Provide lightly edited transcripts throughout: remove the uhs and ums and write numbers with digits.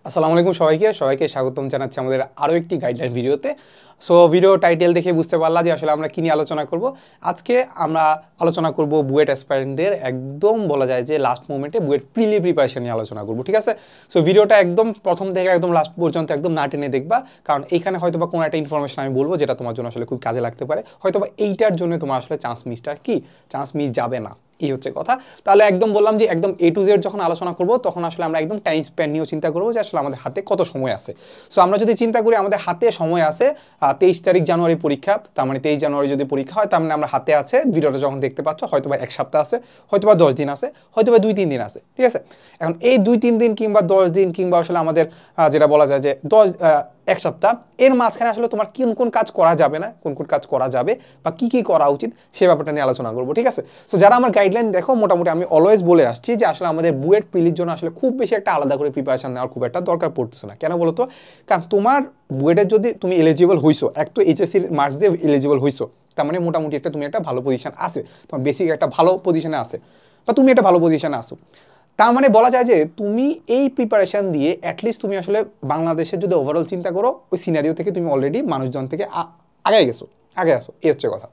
আসসালামু আলাইকুম সবাইকে স্বাগতম জানাচ্ছি আমাদের আরও একটি গাইডলাইন ভিডিওতে। সো ভিডিও টাইটেল দেখে বুঝতে পারলাম যে আসলে আমরা কী নিয়ে আলোচনা করব। আজকে আমরা আলোচনা করব বুয়েট অ্যাসপায়ারেন্টদের একদম বলা যায় যে লাস্ট মোমেন্টে বুয়েট প্রিলি প্রিপারেশন নিয়ে আলোচনা করব, ঠিক আছে। সো ভিডিওটা একদম প্রথম থেকে একদম লাস্ট পর্যন্ত একদম না টেনে দেখবা, কারণ এইখানে হয়তো বা কোনো একটা ইনফরমেশন আমি বলবো যেটা তোমার জন্য আসলে খুব কাজে লাগতে পারে। হয়তো বা এইটার জন্য তোমার আসলে চান্স মিস যাবে না, এই হচ্ছে কথা। তাহলে একদম বললাম যে একদম A to Z যখন আলোচনা করব তখন আসলে আমরা একদম টাইম স্প্যান নিয়েও চিন্তা করবো যে আসলে আমাদের হাতে কত সময় আছে। সো আমরা যদি চিন্তা করি আমাদের হাতে সময় আছে 23 তারিখ জানুয়ারি পরীক্ষা, তার মানে 23 জানুয়ারি যদি পরীক্ষা হয় তার মানে আমরা হাতে আছে, ভিডিওটা যখন দেখতে পাচ্ছ হয়তো বা 1 সপ্তাহ আছে, হয়তো বা 10 দিন আছে, হয়তো বা 2-3 দিন আছে, ঠিক আছে। এখন এই 2-3 দিন কিংবা 10 দিন কিংবা আসলে আমাদের যেটা বলা যায় যে 1 সপ্তাহ, এর মাঝখানে আসলে তোমার কোন কোন কাজ করা যাবে না, কোন কোন কাজ করা যাবে বা কি কি করা উচিত সে ব্যাপারটা নিয়ে আলোচনা করবো, ঠিক আছে। সো যারা আমার গাইডলাইন দেখো, মোটামুটি আমি অলওয়েজ বলে আসছি যে আসলে আমাদের বুয়েট প্রিলির জন্য আসলে খুব বেশি একটা আলাদা করে প্রিপারেশন নেওয়ার খুব একটা দরকার পড়তেছে না। কেন বলো তো? কারণ তোমার বুয়েটের যদি তুমি এলিজিবল হইছো, এক তো এইচএসসির মার্কস দিয়ে এলিজিবল হইছো, তার মানে মোটামুটি একটা তুমি একটা ভালো পজিশন আছে, তোমার বেসিক একটা ভালো পজিশনে আছে বা তুমি একটা ভালো পজিশনে আসো। তার মানে বলা যায় যে তুমি এই প্রিপারেশান দিয়ে অ্যাটলিস্ট তুমি আসলে বাংলাদেশের যদি ওভারঅল চিন্তা করো ওই সিনারিও থেকে তুমি অলরেডি মানুষজন থেকে আগে আসো, এই হচ্ছে কথা।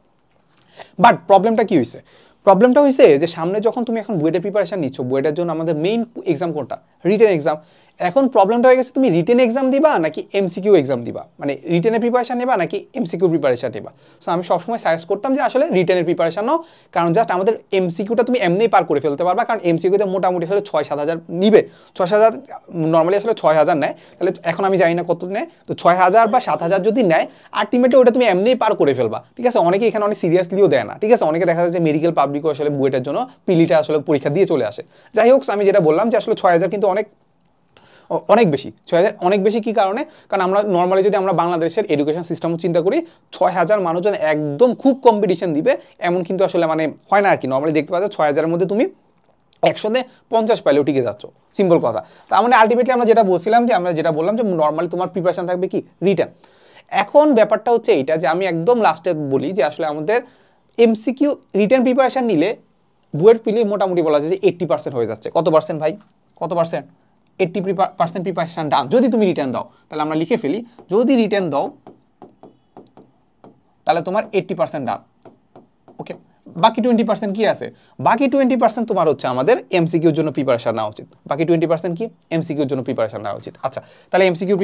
বাট প্রবলেমটা কি হয়েছে? প্রবলেমটা হয়েছে যে সামনে যখন তুমি এখন বুয়েটের প্রিপারেশান নিচ্ছ, বুয়েটের জন্য আমাদের মেইন এক্সাম কোনটা? Written exam. এখন প্রবলেমটা হয়ে গেছে তুমি রিটেন এক্সাম দিবা নাকি এমসিকিউ এক্সাম দিবা, মানে রিটেনের প্রিপারেশান নেবা নাকি এমসিকিউ প্রিপারেশান নেবা। সো আমি সবসময় সাজেস্ট করতাম যে আসলে রিটেনের প্রিপারেশান নাও, কারণ জাস্ট আমাদের এমসিকিউটা তুমি এমনিই পার করে ফেলতে পারবা, কারণ এমসিকিউতে মোটামুটি আসলে 6-7 হাজার নিবে। 6-7 নর্মালি আসলে 6,000 নেয়, তাহলে এখন আমি জানি না কত নেয়, তো 6,000 বা 7,000 যদি নেয় আলটিমেটলি ওটা তুমি এমনিই পার করে ফেলবা, ঠিক আছে। অনেকে এখানে অনেক সিরিয়াসলিও দেয় না, ঠিক আছে। অনেকে দেখা যাচ্ছে মেডিকেল পাবলিকও আসলে বুয়েটের জন্য পিলিটা আসলে পরীক্ষা দিয়ে চলে আসে। যাই হোক, আমি যেটা বললাম যে আসলে 6,000 কিন্তু অনেক বেশি। 6,000 অনেক বেশি কি কারণে? কারণ আমরা নর্মালি যদি আমরা বাংলাদেশের এডুকেশন সিস্টেমও চিন্তা করি, 6,000 মানুষজন একদম খুব কম্পিটিশন দিবে এমন কিন্তু আসলে মানে হয় না আর কি। নর্মালি দেখতে পাচ্ছ 6,000-এর মধ্যে তুমি 150 পাইলেও টিকে যাচ্ছ, সিম্পল কথা। তার মানে আলটিমেটলি আমরা যেটা বলছিলাম যে আমরা যেটা বললাম যে নর্মালি তোমার প্রিপারেশন থাকবে কি রিটেন। এখন ব্যাপারটা হচ্ছে এইটা যে আমি একদম লাস্টে বলি যে আসলে আমাদের এমসিকিউ রিটেন প্রিপারেশন নিলে বুয়েট পিলি মোটামুটি বলা যায় যে 80% হয়ে যাচ্ছে। কত পার্সেন্ট ভাই? কত পার্সেন্ট? 80% প্রিপারেশন ডান যদি তুমি রিটার্ন দাও। তাহলে আমরা লিখে ফেলি, যদি রিটার্ন দাও তাহলে তোমার 80% ডান। ওকে, বাকি 20% কি আছে? বাকি 20% তোমার হচ্ছে আমাদের এমসিকিউর জন্য প্রিপারেশন নেওয়া উচিত। বাকি 20% কি? এমসিকিউর জন্য প্রিপারেশন নেওয়া উচিত। আচ্ছা, তাহলে এমসিকিউ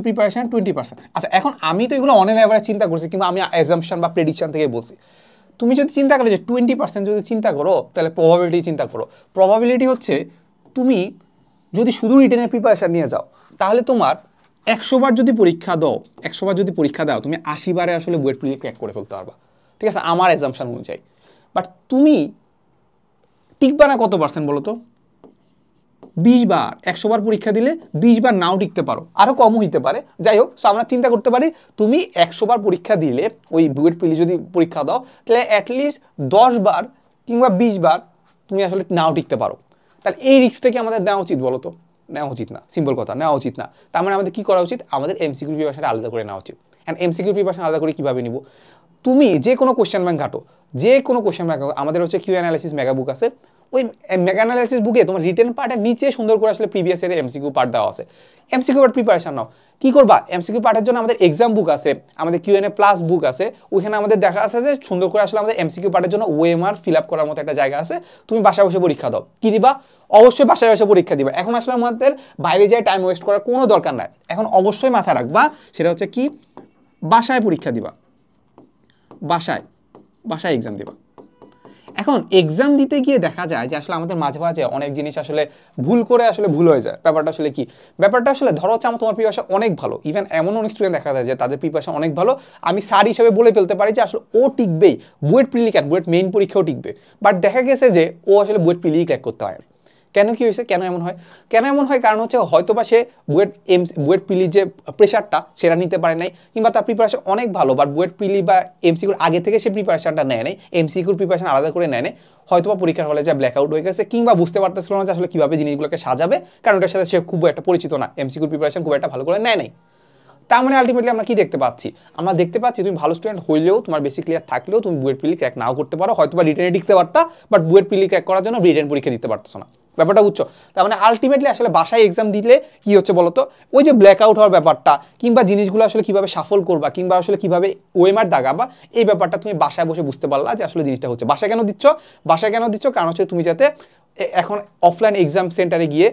প্রিপারেশন 20%। আচ্ছা, এখন আমি তো এগুলো অন অ্যান অ্যাভারেজ চিন্তা করছি, কিংবা আমি অ্যাজাম্পশন বা প্রেডিকশন থেকে বলছি। তুমি যদি চিন্তা করো যে 20% যদি চিন্তা করো, তাহলে প্রবাবিলিটি চিন্তা করো। প্রবাবিলিটি হচ্ছে তুমি যদি শুধু রিটেনের প্রিপারেশন নিয়ে যাও, তাহলে তোমার 100 বার যদি পরীক্ষা দাও, 100 বার যদি পরীক্ষা দাও, তুমি 80 বারে আসলে বুয়েট প্রিলি ক্র্যাক করে ফেলতে পারবা, ঠিক আছে, আমার অ্যাজাম্পশন অনুযায়ী। বাট তুমি টিকবা না কত পার্সেন্ট বলো তো? 20 বার। 100 বার পরীক্ষা দিলে 20 বার নাও টিকতে পারো, আরও কমও হইতে পারে। যাই হোক, সো আমরা চিন্তা করতে পারি তুমি 100 বার পরীক্ষা দিলে ওই বুয়েট প্রিলি যদি পরীক্ষা দাও, তাহলে অ্যাটলিস্ট 10 বার কিংবা 20 বার তুমি আসলে নাও টিকতে পারো। তাহলে এই রিস্কটা কি আমাদের নেওয়া উচিত বলো তো? নেওয়া উচিত না, সিম্পল কথা, নেওয়া উচিত না। তার মানে আমাদের কী করা উচিত? আমাদের এমসিকিউ প্রিপারেশনটা আলাদা করে নেওয়া উচিত। অ্যান্ড এমসিকিউ প্রিপারেশন আলাদা করে কীভাবে নিব? তুমি যে কোনো কোশ্চেন ব্যাংক ঘাটো, যে কোনো কোশ্চেন ব্যাংক, আমাদের হচ্ছে কিউ অ্যানালাইসিস মেগা বুক আছে, ওই মেগা অ্যানালাইসিস বুকে তোমার রিটেন পার্টের নিচে সুন্দর করে আসলে প্রিভিয়াস ইয়ারের এমসিকিউ পার্ট দেওয়া আছে। এমসিকিউ পার্ট প্রিপারেশন নাও। কী করবা? এমসিকিউ পার্টের জন্য আমাদের এক্সাম বুক আছে, আমাদের কিউএনএ প্লাস বুক আছে, ওইখানে আমাদের দেখা আছে যে সুন্দর করে আসলে আমাদের এমসিকিউ পার্টের জন্য ওএমআর ফিল আপ করার মতো একটা জায়গা আছে। তুমি বাসায় বসে পরীক্ষা দাও। কী দিবা? অবশ্যই বাসায় বসে পরীক্ষা দিবা। এখন আসলে আমাদের বাইরে যায় টাইম ওয়েস্ট করার কোনো দরকার নাই। এখন অবশ্যই মাথায় রাখবা, সেটা হচ্ছে কি, বাসায় পরীক্ষা দিবা, বাসায় বাসায় এক্সাম দিবা। এখন এক্সাম দিতে গিয়ে দেখা যায় যে আসলে আমাদের মাঝে মাঝে অনেক জিনিস আসলে ভুল হয়ে যায়। ব্যাপারটা আসলে কি? ব্যাপারটা আসলে ধরো হচ্ছে তোমার প্রিপারেশন অনেক ভালো, ইভেন এমন অনেক স্টুডেন্ট দেখা যায় যে তাদের প্রিপারেশন অনেক ভালো, আমি স্যার হিসেবে বলে ফেলতে পারি যে আসলে ও টিকবেই, বুয়েট প্রিলি ক্র্যাক, বুয়েট মেইন পরীক্ষাও টিকবে। বাট দেখা গেছে যে ও আসলে বুয়েট প্রিলি ক্র্যাক করতে পারে না। কেন? কি হয়েছে? কেন এমন হয়? কারণ হচ্ছে হয়তো বা সে বুয়েট প্রিলির যে প্রেশারটা সেটা নিতে পারে নাই, কিংবা তার প্রিপারেশন অনেক ভালো বাট বুয়েট প্রিলি বা এমসিকিউর আগে থেকে সে প্রিপারেশনটা নেয় নাই, এমসিকিউর প্রিপারেশন আলাদা করে নেয় নাই, হয়তো বা পরীক্ষার হলে যা ব্ল্যাক আউট হয়ে গেছে, কিংবা বুঝতে পারতেছিল না যে আসলে কীভাবে জিনিসগুলোকে সাজাবে, কারণ ওটার সাথে সে খুব একটা পরিচিত না, এমসিকিউর প্রিপারেশন খুব একটা ভালো করে নেয় নাই। তার মানে আলটিমেটলি আমরা কি দেখতে পাচ্ছি? আমরা দেখতে পাচ্ছি তুমি ভালো স্টুডেন্ট হইলেও, তোমার বেসিক ক্লিয়ার থাকলেও তুমি বুয়েট প্রিলি ক্র্যাক নাও করতে পারো, হয়তো বা রিটেনে টিকতে পারতা, বাট বুয়েট প্রিলি ক্র্যাক করার জন্য রিটেন পরীক্ষা দিতে পারতেছো না। ব্যাপারটা বুঝছো? তার মানে আলটিমেটলি আসলে বাসায় এক্সাম দিলে কি হচ্ছে বলো তো, ওই যে ব্ল্যাক আউট হওয়ার ব্যাপারটা কিংবা জিনিসগুলো আসলে কিভাবে সাফল করবা কিংবা আসলে কিভাবে ওয়েমার দাগাবা, এই ব্যাপারটা তুমি বাসায় বসে বুঝতে পারলা যে আসলে জিনিসটা হচ্ছে। বাসায় কেন দিচ্ছ? বাসায় কেন দিচ্ছ? কারণ হচ্ছে তুমি যাতে এখন অফলাইন এক্সাম সেন্টারে গিয়ে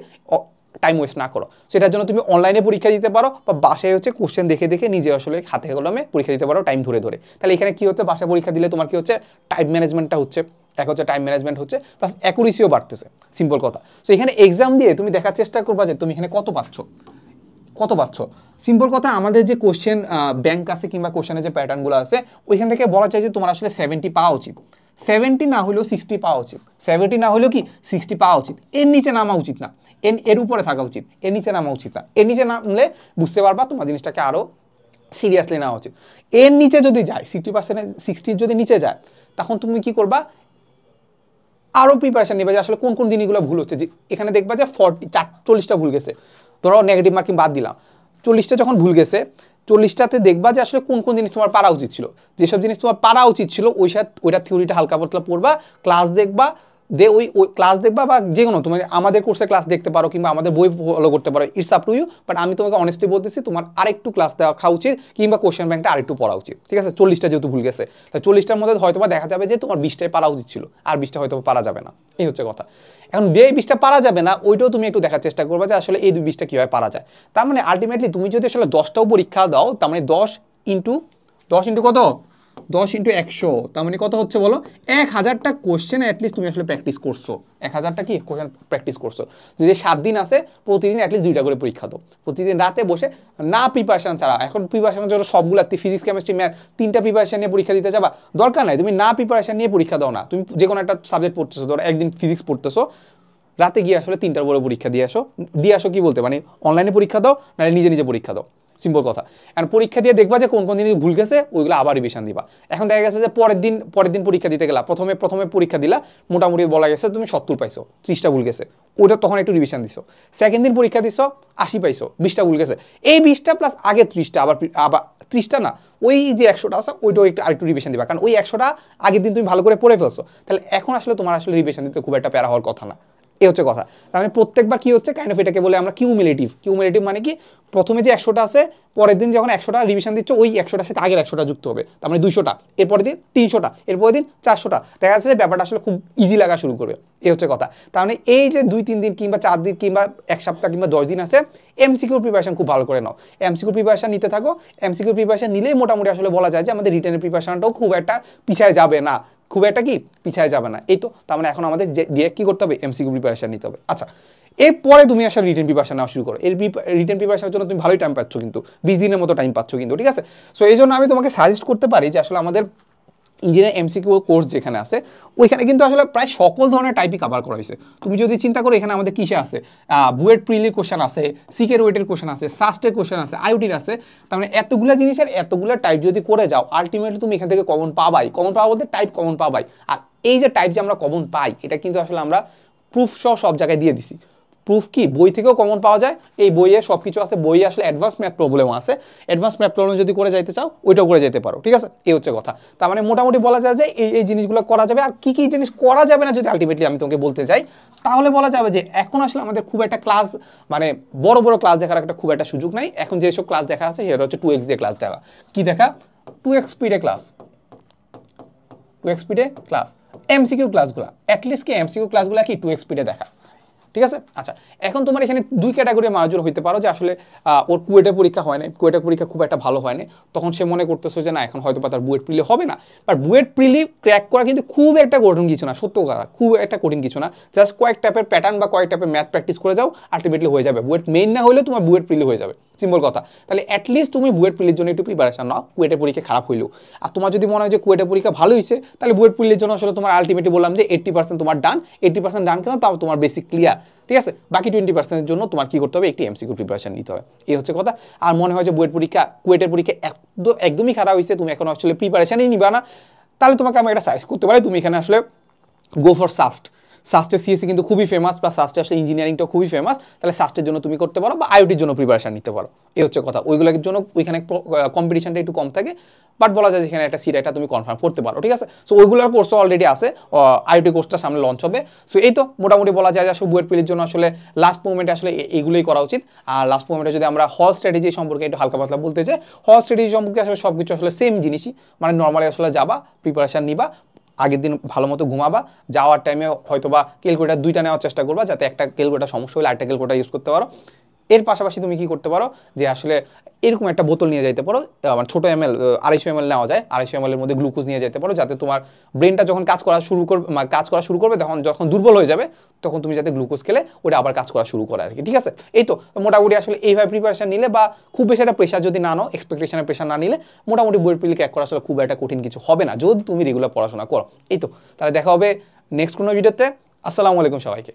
টাইম ওয়েস্ট না করো, সেটার জন্য তুমি অনলাইনে পরীক্ষা দিতে পারো বা বাসায় হচ্ছে কোশ্চেন দেখে দেখে নিজে আসলে হাতে কলমে পরীক্ষা দিতে পারো টাইম ধরে ধরে। তাহলে এখানে কি হচ্ছে, বাসায় পরীক্ষা দিলে তোমার কি হচ্ছে, টাইম ম্যানেজমেন্টটা হচ্ছে, এক হচ্ছে টাইম ম্যানেজমেন্ট হচ্ছে, প্লাস অ্যাকুরেসিও বাড়তেছে, সিম্পল কথা। সো এখানে এক্সাম দিয়ে তুমি দেখার চেষ্টা করবা যে তুমি এখানে কত পাচ্ছ। সিম্পল কথা, আমাদের যে কোশ্চেন ব্যাংক আছে কিংবা কোশ্চেনের যে প্যাটার্নগুলো আছে ওইখান থেকে বলা যায় যে তোমার আসলে 70 পাওয়া উচিত, 70 না হলেও 60 পাওয়া উচিত, 70 না হলেও কি 60 পাওয়া উচিত, এর নিচে নামা উচিত না, এর উপরে থাকা উচিত, এর নিচে নামা উচিত না। এর নিচে নামলে বুঝতে পারবা তোমার জিনিসটাকে আরও সিরিয়াসলি নেওয়া উচিত। এর নিচে যদি যায় 60%, 60 যদি নিচে যায়, তখন তুমি কি করবা, আরও প্রিপারেশন নেবে যে আসলে কোন কোন জিনিসগুলো ভুল হচ্ছে। যে এখানে দেখবা যে 40টা ভুল গেছে, ধরো নেগেটিভ মার্কিং বাদ দিলাম, 40টা যখন ভুল গেছে, 40টাতে দেখবা যে আসলে কোন কোন জিনিস তোমার পারা উচিত ছিল। যেসব জিনিস তোমার পারা উচিত ছিল ওইটা থিওরিটা হালকা পাতলা পড়বা, ক্লাস দেখবা, ওই ক্লাস দেখবা বা যে কোনো তুমি আমাদের কোর্সের ক্লাস দেখতে পারো কিংবা আমাদের বই ফলো করতে পারো, it's up to you. But আমি তোমাকে অনেস্টলি বলতেছি তোমার আরেকটু ক্লাস দেখা উচিত কিংবা কোশ্চেন ব্যাংকটা আরেকটু পড়া উচিত, ঠিক আছে? 40টা যেহেতু ভুল গেছে, তাই 40টার মধ্যে হয়তো বা দেখা যাবে যে তোমার 20টাই পারা উচিত ছিল, আর 20টা হয়তো পারা যাবে না, এই হচ্ছে কথা। এখন যে 20টা পারা যাবে না ওইটাও তুমি একটু দেখার চেষ্টা করবে যে আসলে এই 20টা কীভাবে পারা যায়। তার মানে আলটিমেটলি তুমি যদি আসলে 10টাও পরীক্ষা দাও, তার মানে 10 ইন্টু কত, 10 ইন্টু 100, তার মানে কত হচ্ছে বলো, 1000টা কোশ্চেন অ্যাটলিস্ট তুমি আসলে প্র্যাকটিস করছো, 1000টা কি কোশ্চেন প্র্যাকটিস করছো। যদি 7 দিন আছে, প্রতিদিন অ্যাটলিস্ট 2টা করে পরীক্ষা দাও, প্রতিদিন রাতে বসে, না প্রিপারেশন ছাড়া। এখন প্রিপারেশনের জন্য সবগুলা ফিজিক্স কেমিস্ট্রি ম্যাথ 3টা প্রিপারেশন নিয়ে পরীক্ষা দিতে যাবা, দরকার নাই। তুমি না প্রিপারেশন নিয়ে পরীক্ষা দাও না, তুমি যে কোনো একটা সাবজেক্ট পড়তেছো, ধরো একদিন ফিজিক্স পড়তেছো, রাতে গিয়ে আসলে 3টার বড় পরীক্ষা দিয়ে আসো কি বলতে মানে অনলাইনে পরীক্ষা দাও, নাহলে নিজে নিজে পরীক্ষা দাও, সিম্পল কথা। এখন পরীক্ষা দিয়ে দেখবা যে কোন কোন জিনিস ভুল গেছে, ওইগুলো আবার রিভিশন দিবা। এখন দেখা গেছে যে পরের দিন পরীক্ষা দিতে গেলা, প্রথমে পরীক্ষা দিলা, মোটামুটি বলা গেছে তুমি 70 পাইছো, 30টা ভুল গেছে, ওইটা তখন একটু রিভিশন দিছো। সেকেন্ড দিন পরীক্ষা দিছো, 80 পাইছো, 20টা ভুল গেছে, এই 20টা প্লাস আগে 30টা, আবার 30টা না, ওই যে 100টা আছে ওইটাও আরেকটু রিভিশন দিবা, কারণ ওই 100টা আগের দিন তুমি ভালো করে পড়ে ফেলছো। তাহলে এখন আসলে তোমার আসলে রিভিশন দিতে খুব একটা প্যারা হওয়ার কথা না, এই হচ্ছে কথা। তার মানে প্রত্যেকবার কি হচ্ছে, কাইন্ড অফ এটাকে বলে আমরা কিউমুলেটিভ মানে কি, প্রথমে যে 100টা আছে, পরের দিন যখন 100টা রিভিশন দিচ্ছ, ওই 100টার সাথে আগের 100টা যুক্ত হবে, তার মানে 200টা, এরপরের দিন 300টা, এরপরের দিন 400টা। দেখা যাচ্ছে যে ব্যাপারটা আসলে খুব ইজি লাগা শুরু করবে, এই হচ্ছে কথা। তার মানে এই যে 2-3 দিন কিংবা 4 দিন কিংবা 1 সপ্তাহ কিংবা 10 দিন আছে, এমসিকিউর প্রিপারেশন খুব ভালো করে নাও, এমসিকিউর প্রিপারেশন নিতে থাকো। এমসিকিউর প্রিপারেশন নিলেই মোটামুটি আসলে বলা যায় যে আমাদের রিটেনের প্রিপারেশনটাও খুব একটা পিছায় যাবে না, পিছায় যাবে না। এই তো, তার মানে এখন আমাদের ডিরেক্ট কি করতে হবে, এমসিকিউ প্রিপারেশন নিতে হবে। আচ্ছা, এরপরে তুমি আসলে রিটেন প্রিপারেশন নেওয়া শুরু করো। এই রিটেন প্রিপারেশনের জন্য তুমি ভালোই টাইম পাচ্ছ, কিন্তু 20 দিনের মতো টাইম পাচ্ছ কিন্তু, ঠিক আছে? সো এই জন্য আমি তোমাকে সাজেস্ট করতে পারি যে আসলে আমাদের ইঞ্জিনিয়ারিং এমসিকিউ কোর্স যেখানে আছে, ওইখানে কিন্তু আসলে প্রায় সকল ধরনের টাইপই কভার করা হয়েছে। তুমি যদি চিন্তা করো, এখানে আমাদের কিসে আছে, বুয়েট প্রিলির কোশ্চেন আছে, সিকের ওয়েটের কোশ্চেন আছে, সাস্টের কোশ্চেন আছে, আইওটির আছে। তার মানে এতগুলো জিনিসের এতগুলো টাইপ যদি করে যাও, আলটিমেটলি তুমি এখান থেকে কমন পাবা বলতে টাইপ কমন পাবাই। আর এই যে টাইপ যে আমরা কমন পাই, এটা কিন্তু আসলে আমরা প্রুফ সব জায়গায় দিয়ে দিছি। প্রুফ কি, বই থেকেও কমন পাওয়া যায়, এই বইয়ে সব কিছু আছে, বইয়ে আসলে অ্যাডভান্স ম্যাথ প্রবলেমও আছে, অ্যাডভান্স ম্যাথ প্রবলেম যদি করে যাইতে চাও ওইটাও করে যেতে পারো, ঠিক আছে? এই হচ্ছে কথা। তার মানে মোটামুটি বলা যায় যে এই জিনিসগুলো করা যাবে। আর কি জিনিস করা যাবে না যদি আলটিমেটলি আমি তোমাকে বলতে যাই, তাহলে বলা যাবে যে এখন আসলে আমাদের খুব একটা ক্লাস, মানে বড় ক্লাস দেখার একটা খুব একটা সুযোগ নাই। এখন যেসব ক্লাস দেখা আছে সেটা হচ্ছে 2x দিয়ে ক্লাস দেখা। কি দেখা, 2x স্পিডে ক্লাস, 2x স্পিডে ক্লাস, এমসিকিউ ক্লাসগুলো অ্যাটলিস্ট কি এমসিকিউ ক্লাসগুলো কি 2x স্পিডে দেখা, ঠিক আছে? আচ্ছা, এখন তোমার এখানে 2 ক্যাটাগরি মানুষজন হইতে পারো যে আসলে ওর কুয়েটের পরীক্ষা হয় না, কুয়েটের পরীক্ষা খুব একটা ভালো হয় না, তখন সে মনে করতেছো যে না এখন হয়তো বা তার বুয়েট প্রিলি হবে না। বাট বুয়েট প্রিলি ক্র্যাক করা কিন্তু খুব একটা কঠিন কিছু না, সত্য কথা, খুব একটা কঠিন কিছু না। জাস্ট কয়েক টাইপের প্যাটার্ন বা কয়েক টাইপের ম্যাথ প্র্যাকটিস করে যাও, আলটিমেটলি হয়ে যাবে। বুয়েট মেইন না হলেও তোমার বুয়েট প্রিলি হয়ে যাবে, সিম্পল কথা। তাহলে অ্যাটলিস্ট তুমি বুয়েট প্রিলির জন্য একটু প্রিপারেশন নাও, কুয়েটের পরীক্ষা খারাপ হইলেও। আর তোমার যদি মনে হয় যে কুয়েটের পরীক্ষা ভালো হয়েছে, তাহলে বুয়েট প্রিলির জন্য আসলে তোমার আলটিমেটলি বললাম যে 80% তোমার ডান, 80% ডান কেন, তাও তোমার বেসিক ক্লিয়ার, ঠিক আছে? বাকি 20%-এর জন্য তোমার কি করতে হবে, একটি এমসিকিউ প্রিপারেশন নিতে হবে, এই হচ্ছে কথা। আর মনে হয় যে কুয়েটের পরীক্ষা একদমই খারাপ হয়েছে, তুমি এখন আসলে প্রিপারেশনই নিবা না, তাহলে তোমাকে আমি একটা সাজেস্ট করতে পারি, তুমি এখানে আসলে গো ফর সাস্ট। সাস্টের সিএসসি কিন্তু খুবই ফেমাস, বা সাস্টে আসলে ইঞ্জিনিয়ারিংটা খুবই ফেমাস, তাহলে সাস্টের জন্য তুমি করতে পারো বা আইওটির জন্য প্রিপারেশন নিতে পারো। এই হচ্ছে কথা। ওইগুলোর জন্য ওইখানে কম্পিটিশনটা একটু কম থাকে, বাট বলা যায় যেখানে একটা সিট এটা তুমি কনফার্ম করতে পারো, ঠিক আছে। সো ওইগুলোর কোর্সও অলরেডি আছে, আইওটি কোর্সটা সামনে লঞ্চ হবে। সো এই তো মোটামুটি বলা যায় যে আসলে বুয়েট প্রিলির জন্য আসলে লাস্ট মোমেন্টে আসলে এইগুলোই করা উচিত। আর লাস্ট মোমেন্টে যদি আমরা হল স্ট্র্যাটেজি সম্পর্কে একটু হালকা পাতলা বলতে চাই, হল স্ট্র্যাটেজি সম্পর্কে আসলে সব কিছু আসলে সেম জিনিসই, মানে নর্মালি আসলে যাবা, প্রিপারেশন নিবা, আগের দিন ভালো মতো ঘুমাবা, যাওয়ার টাইমে হয়তো বা ক্যালকুলেটার 2টা নেওয়ার চেষ্টা করবা, যাতে একটা ক্যালকুলেটার সমস্যা হলে আরেকটা ক্যালকুলেটার ইউজ করতে পারো। এর পাশাপাশি তুমি কি করতে পারো যে আসলে এরকম একটা বোতল নিয়ে যাইতে পারো, মানে ছোটো ml 250 ml নেওয়া যায়, 250 ml এর মধ্যে গ্লুকোজ নিয়ে যেতে পারো, যাতে তোমার ব্রেনটা যখন কাজ করা শুরু করবে তখন যখন দুর্বল হয়ে যাবে, তখন তুমি যাতে গ্লুকোজ খেলে ওটা আবার কাজ করা শুরু করে আর কি, ঠিক আছে। এই তো মোটামুটি আসলে এইভাবে প্রিপারেশন নিলে, বা খুব বেশি একটা প্রেশার যদি না নাও, এক্সপেকটেশনের প্রেশার না নিলে, মোটামুটি বুয়েট প্রিলি ক্র্যাক করা আসলে খুব একটা কঠিন কিছু হবে না যদি তুমি রেগুলার পড়াশোনা করো। এই তো, তাহলে দেখা হবে নেক্সট কোনো ভিডিওতে। আসসালামু আলাইকুম সবাইকে।